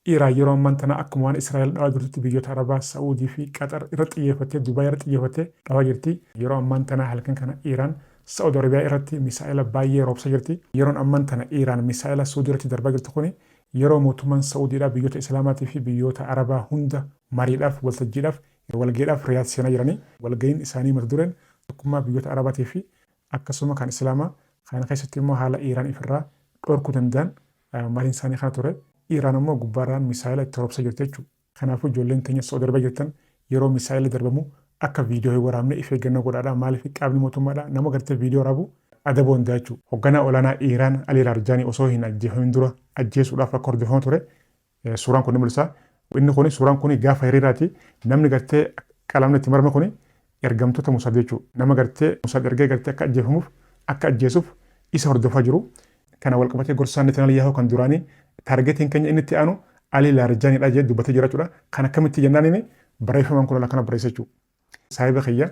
Iiraan yeroo ammaan tana akkuma waan Israa'el dhawaa jirtutti biyyoota Arabaa, Saa'udii fi Qatar irratti xiyyeeffattee Dubaay irratti xiyyeeffattee dhawaa jirti. Yeroo ammaan tana halkan kana Iiraan Saa'udii Arabiyaa irratti misaa'ila baay'ee roobsaa jirti. Yeroon ammaan tana Iiraan misaa'ila Saa'udii irratti darbaa jirti kuni yeroo mootummaan Saa'udiidhaa biyyoota Islaamaatii fi biyyoota Arabaa hunda mariidhaaf waltajjiidhaaf walga'iidhaaf Riyaad seenaa jiranii. Walga'iin isaanii mata dureen tokkummaa biyyoota Arabaatii fi akkasuma kan Islaamaa kana keessatti immoo haala Iiraan ifirraa dhorkuu danda'an mariin isaanii kana ture. Iiraan immoo gubbaarraan misaa'ila itti roobsaa jirti jechuudha. Kanaafuu ijoolleen teenya Saa'udii Arabiyaa jirtan yeroo misaa'illi darbamu akka viidiyoo waraabnee if eeggannoo godhaadhaa. Maaliif qaamni mootummaadhaa nama gartee viidiyoo waraabu adaba hundaa jechuudha. Hoogganaa olaanaa Iiraan Ali Laarjaanii osoo hin ajjeefamin dura ajjeesuudhaaf akka hordofamu ture suuraan kun ni mul'isa. Inni kun suuraan kun gaafa hiriiraati. Namni gartee qalamni itti marame kun ergamtoota Musaad jechuudha. Nama gartee Musaad ergee gartee akka ajjeefamuuf akka ajjeesuuf isa hordofaa jiru. Kana walqabatee gorsaan Netanyaahuu kan duraanii taargetiin keenya inni itti aanu Ali Laarjaaniidha jedhee dubbatee jira jechuudha. Kan akkamitti jennaan inni barreeffamaan kun kana barreessa jechuudha. Saahiba kiyya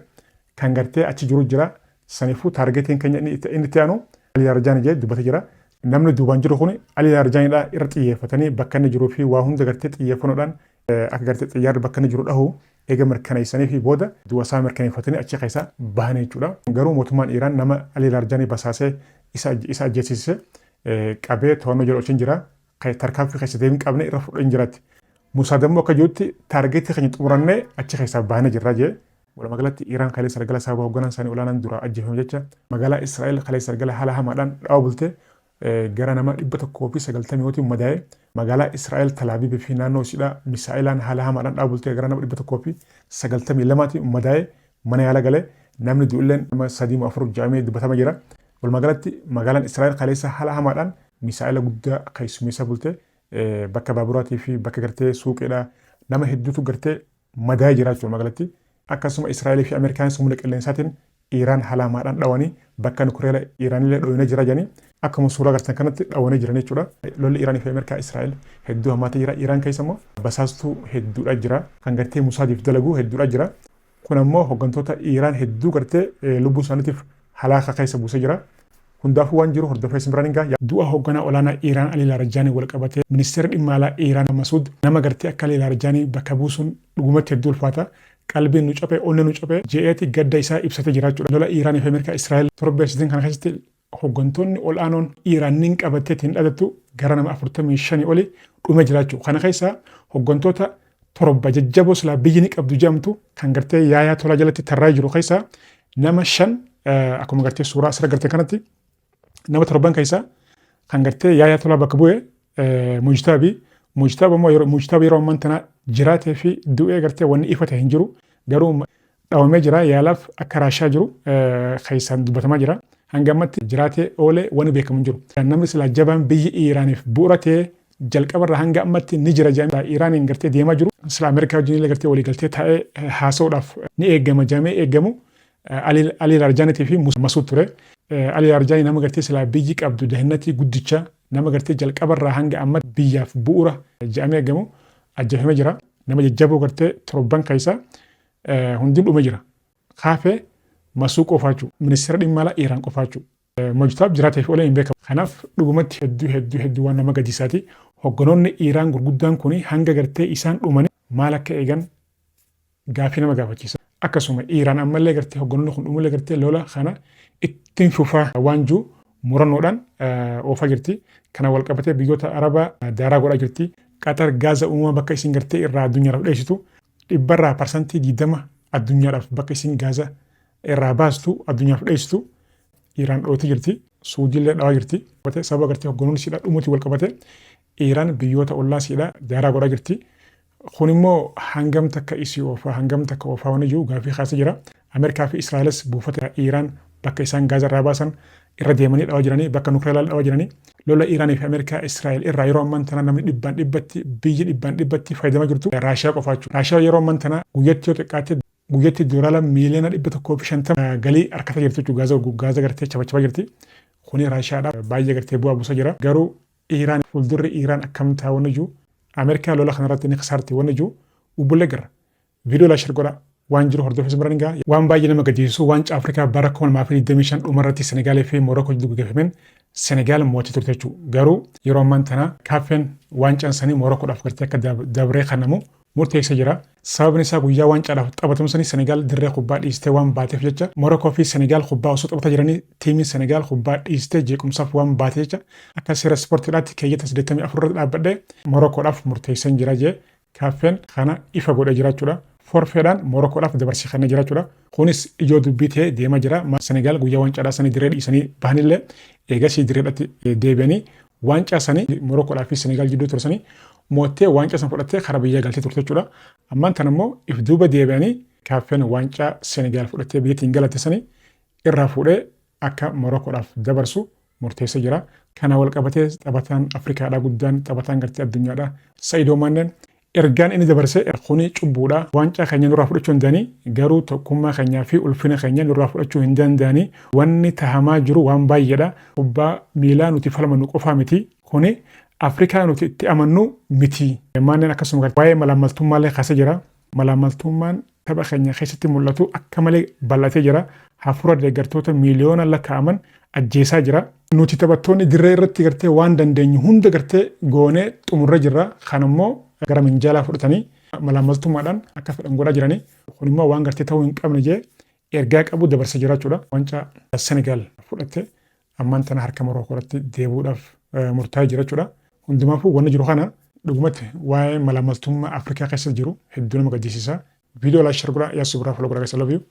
kan gartee achi jiru jira. Saniifuu taargetiin keenya inni itti aanu Ali Laarjaanii jedhee dubbatee jira. Namni duubaan jiru kun Ali Laarjaaniidha irra xiyyeeffatanii bakka inni jiruu fi waa hunda gartee xiyyeeffannoodhaan akka gartee xiyyaarri bakka inni jiru dhahu eega mirkaneessanii fi booda duwasaa mirkaneeffatanii achi keessaa bahan jechuudha. Garuu mootummaan Iiraan nama Ali Laarjaanii basaasee isa ajjeesisee qabee to'annoo jala oolchin jira. Tarkaanfii keessa deebiin qabne irra fudhan jiraatti. Musaad immoo akka jirutti taargeetii keenya xumurannee achi keessaa bahanee jirra jee. Walumaa galatti Iiraan kaleessa galgala sababa hoogganaan isaanii olaanaan dura ajjeefame jecha magaalaa Israa'el kaleessa galgala haala hamaadhaan dhawa bultee gara nama 190 madaa'ee magaalaa Israa'el Talaabiib fi naannoo ishiidhaa misaa'ilaan haala hamaadhaan dhawa bultee gara nama 192 madaa'ee mana yaala galee namni du'ulleen nama 3-4 jaamee dubbatama jira. Walumaa galatti magaalaan Israa'el kaleessa haala hamaadhaan misaa'ila guddaa keessummeessaa bultee bakka baaburaatii fi bakka gartee suuqeedhaa nama hedduutu gartee madaa'ee jira jechuudha magaalatti. Akkasuma Israa'el fi Ameerikaanis humna qilleensaatiin Iiraan haala hamaadhaan dhawanii bakka nukureela Iiraanillee dhoowwinee jira jedhanii akkuma suuraa gartan kanatti dhawwanii jiran jechuudha. Lolli Iiraanii fi Ameerikaa Israa'el hedduu hammaatee jira. Iiraan keessa immoo basaastuu hedduudha jira. Kan gartee Musaadiif dalagu hedduudha jira. Kun ammoo hooggantoota Iiraan hedduu gartee lubbuu isaaniitiif halaaka keessa buusee jira. Hundaafuu waan jiru hordofee simbiraan egaa du'a hoogganaa olaanaa Iiraan Ali Laarjaanii wal qabatee ministeerri dhimma alaa Iiraan Masuud nama gartee akka Ali Laarjaanii bakka buusuun dhugumatti hedduu ulfaata. Qalbiin nu cabee onnee nu cabee je'eeti gadda isaa ibsatee jira jechuudha. Lola Iiraanii fi Ameerikaa Israa'el torbeessitiin kana keessatti hooggantoonni ol'aanoon Iiraaniin qabatee ittiin dhalattu gara nama 45 oli dhume jira jechuudha. Kana keessaa hooggantoota torba jajjaboo silaa biyyi ni qabdu jedhamtu kan gartee yaayaa tolaa jalatti tarraa jiru keessaa nama 5 akkuma gartee suuraa asirra gartee kanatti nama torban keessaa kan gartee yaayaa tolaa bakka bu'ee Mujtaaba immoo yeroo ammaan tana jiraatee fi du'ee gartee wanni ifate hin jiru. Garuu dhawamee jira yaalaaf akka raashaa jiru keessaan dubbatamaa jira. Hanga ammatti jiraatee oolee wanni beekamu hin jiru. Namni silaa jabaan biyyi Iiraaniif bu'uura ta'ee jalqabarraa hanga ammatti ni jira jedhamee Iiraaniin gartee deemaa jiru. Silaa Ameerikaa wajjin illee gartee waliigaltee taa'ee haasa'uudhaaf ni eegama jedhamee eegamu. Ali Laarjaaniitii fi Masuud ture. Ali Laarjaanii nama gartee silaa biyyi qabdu dahinnatii guddicha nama gartee jalqabarraa hanga ammatti biyyaaf bu'uura jedhamee eegamu ajjeefamee jira. Nama jajjaboo gartee torban keessaa hundiin dhume jira. Kaafee Masuud qofaachuu ministeera dhimma alaa Iiraan qofaachuu. Mujtaab jiraateef oolee hin beekamu. Kanaaf dhugumatti hedduu waan nama gaddisiisaati. Hogganoonni Iiraan gurguddaan kun hanga gartee isaan dhumanii maal akka eegan gaafii nama gaafachiisa. Akkasuma Iiraan ammallee gartee hogganoonni kun dhumullee gartee lola kana ittiin fufaa waan jiru murannoodhaan oofaa jirti. Kana wal qabatee biyyoota Arabaa daaraa godhaa jirti. Qatar gaaza uumama bakka isin gartee irraa addunyaadhaaf dheessitu 100% addunyaadhaaf bakka isin gaaza irraa baastu addunyaaf dheessitu Iiraan dhooti jirti. Suudiillee dhawaa jirti. Sababa gartee hogganoonni siidhaa dhumuutii wal qabatee Iiraan biyyoota ollaa siidhaa daaraa godhaa jirti. Kun immoo hangam takka isii oofaa hangam takka oofaa waan jiru gaafii kaasee jira. Ameerikaa fi Israa'elis buufata Iiraan bakka isaan gaaza irraa baasan irra deemanii dhawaa jiranii bakka nukileelaa dhawaa jiranii lola Iiraanii fi Ameerikaa Israa'el irraa yeroo ammaan tana namni biyyi dhibbaan dhibbatti fayyadamaa jirtu Raashiyaa qofaachuu. Raashiyaa yeroo ammaan tana guyyatti yoo xiqqaate guyyatti doolaara miiliyoona 150 galii harkata jirti jechuudha gaaza gartee chabachabaa jirti. Kuni Raashiyaadhaaf baay'ee gartee bu'aa buusaa jira. Garuu Iiraan fuuldurri Iiraan akkam taa'u jiru Ameerikaa lola kanarratti ni kasaarti waan jiru ubbulee gara viidiyoo laashir godha waan jiru hordofee biraningaa waan baay'ee nama gaddisiisu waancaa Afrikaa bara 2025 dhumarratti Senegaalii fi Morookoo jidduu gaggeeffameen Senegaal mo'attee turte jechuudha. Garuu yeroo ammaan tana kaaffeen waancaan sanii Morookoodhaaf gartee akka dabree kennamu murteessee jira. Sababni isaa guyyaa waancaadhaaf taphatamu sanii Senegaal dirree kubbaa dhiistee waan baateef jecha Morookoo fi Senegaal kubbaa osoo taphataa jiranii tiimiin Senegaal kubbaa dhiistee jeequmsaaf waan baatee jecha akka seera ispoortiidhaatti keeyyata 84 irratti dhaabbadhee Morookoodhaaf murteessee jira jee kaaffeen kana ifa godhee jiraachuudha. Forfeedhaan Morookoodhaaf dabarsii kanneen jiraachuudha. Kunis ijoo dubbii ta'ee deemaa jira. Senegaal guyyaa waancaadhaa sanii dirree dhiisanii bahanillee eegasii dirreedhaatti deebi'anii waancaa sanii Morookoodhaa fi Senegaal jidduu tursanii moottee waancaa san fudhattee karaa biyyaa galtee turte jechuudha. Ammaan tan immoo if duuba deebi'anii kaaffeen waancaa Senegaal fudhattee biyyattiin galatte sanii irraa fuudhee akka Morookoodhaaf dabarsu murteessee jira. Kana wal qabatee taphataan Afrikaadhaa guddaan taphataan gartee addunyaadhaa Sa'iidoo Maanneen ergaan inni dabarse kuni cubbuudha. Waancaa keenya nurraa fudhachuu hin danda'anii garuu tokkummaa keenyaa fi ulfina keenya nurraa fudhachuu hin danda'anii wanni tahamaa jiru waan baay'eedha. Kubbaa miilaa nuti falmannu qofaa miti. Kuni Afrikaa nuti itti amannu miti. Maanneen akkasuma waa'ee malaamaltummaallee kaasee jira. Malaamaltummaan tapha keenya keessatti mul'atu akka malee bal'atee jira. Hafuura deeggartoota miiliyoona lakkaa'aman ajjeesaa jira. Nuti taphattoonni dirree irratti gartee waan dandeenyu hunda gartee goonee xumurra jirra. Kanammoo gara minjaalaa fudhatanii malaamaltummaadhaan akka fedhan godhaa jiranii. Kun immoo waan gartee ta'uu hin qabne jee ergaa qabu dabarsee jiraachuudha. Waancaa Senegaal fudhatte ammaan tana harka Morookoodhaatti deebuudhaaf murtaa'ee jiraachuudha. Hundumaafuu wanni jiru kana dhugumatti waa'ee malaamaltummaa Afrikaa keessa jiru hedduu nama gaddisiisa. Viidiyoo laashar godhaa yaasuu biraa foloo godhaa keessa love you.